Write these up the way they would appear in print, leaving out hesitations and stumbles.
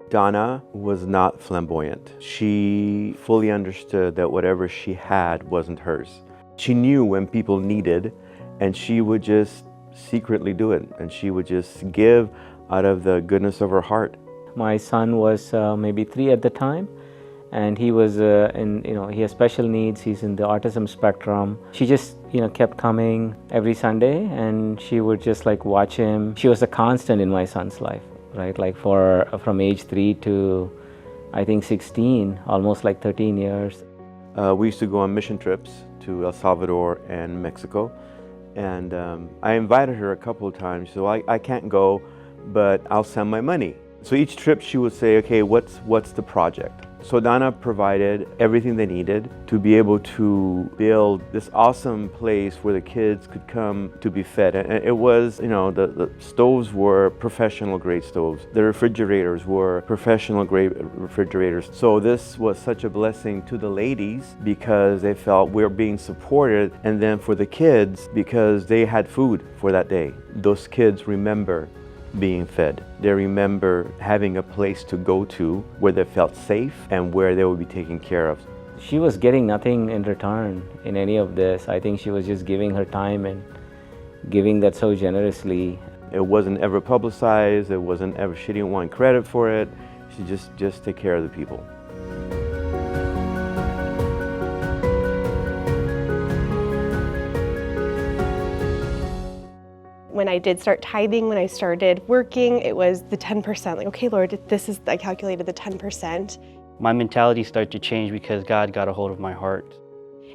Donna was not flamboyant. She fully understood that whatever she had wasn't hers. She knew when people needed, and she would just secretly do it, and she would just give out of the goodness of her heart. My son was maybe 3 at the time, and he was he has special needs. He's in the autism spectrum. She just kept coming every Sunday, and she would just watch him. She was a constant in my son's life, right? From age 3 to I think 16, almost 13 years. We used to go on mission trips to El Salvador and Mexico, and I invited her a couple of times. So I can't go, but I'll send my money. So each trip she would say, okay, what's the project? So Donna provided everything they needed to be able to build this awesome place where the kids could come to be fed. And it was, the stoves were professional grade stoves. The refrigerators were professional grade refrigerators. So this was such a blessing to the ladies because they felt we're being supported, and then for the kids because they had food for that day. Those kids remember being fed. They remember having a place to go to where they felt safe and where they would be taken care of. She was getting nothing in return in any of this. I think she was just giving her time and giving that so generously. It wasn't ever publicized. It wasn't ever, she didn't want credit for it. She just take care of the people. When I did start tithing, when I started working, it was the 10%. Okay, Lord, I calculated the 10%. My mentality started to change because God got a hold of my heart.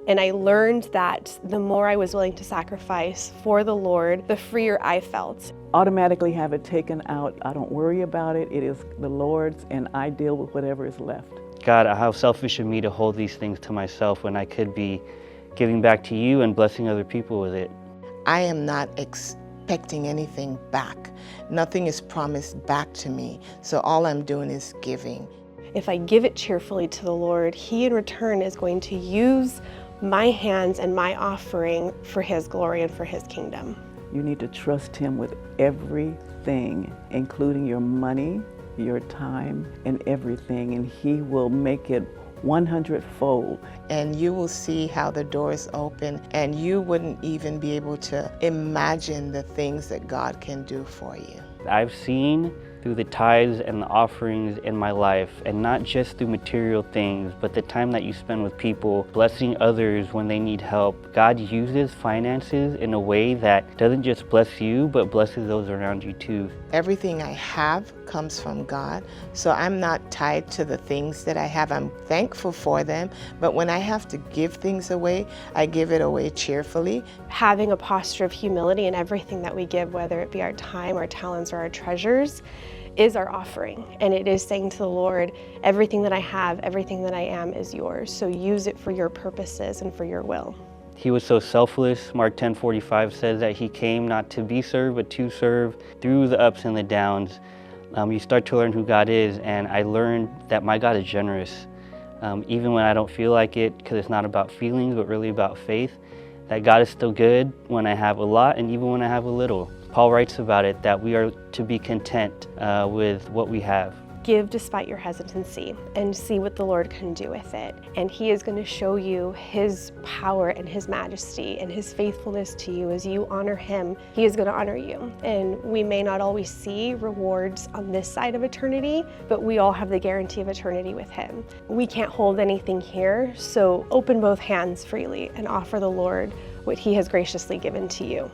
And I learned that the more I was willing to sacrifice for the Lord, the freer I felt. Automatically have it taken out. I don't worry about it. It is the Lord's, and I deal with whatever is left. God, how selfish of me to hold these things to myself when I could be giving back to you and blessing other people with it. I am not expecting anything back. Nothing is promised back to me, so all I'm doing is giving. If I give it cheerfully to the Lord, He in return is going to use my hands and my offering for His glory and for His kingdom. You need to trust Him with everything, including your money, your time, and everything, and He will make it 100-fold. And you will see how the doors open, and you wouldn't even be able to imagine the things that God can do for you. I've seen through the tithes and the offerings in my life, and not just through material things, but the time that you spend with people, blessing others when they need help. God uses finances in a way that doesn't just bless you, but blesses those around you too. Everything I have comes from God, so I'm not tied to the things that I have. I'm thankful for them, but when I have to give things away, I give it away cheerfully. Having a posture of humility in everything that we give, whether it be our time, our talents, or our treasures, is our offering. And it is saying to the Lord, everything that I have, everything that I am is yours. So use it for your purposes and for your will. He was so selfless. Mark 10:45 says that He came not to be served, but to serve. Through the ups and the downs, you start to learn who God is, and I learned that my God is generous. Even when I don't feel like it, because it's not about feelings, but really about faith, that God is still good when I have a lot and even when I have a little. Paul writes about it, that we are to be content with what we have. Give despite your hesitancy and see what the Lord can do with it. And He is going to show you His power and His majesty and His faithfulness to you. As you honor Him, He is going to honor you. And we may not always see rewards on this side of eternity, but we all have the guarantee of eternity with Him. We can't hold anything here, so open both hands freely and offer the Lord what He has graciously given to you.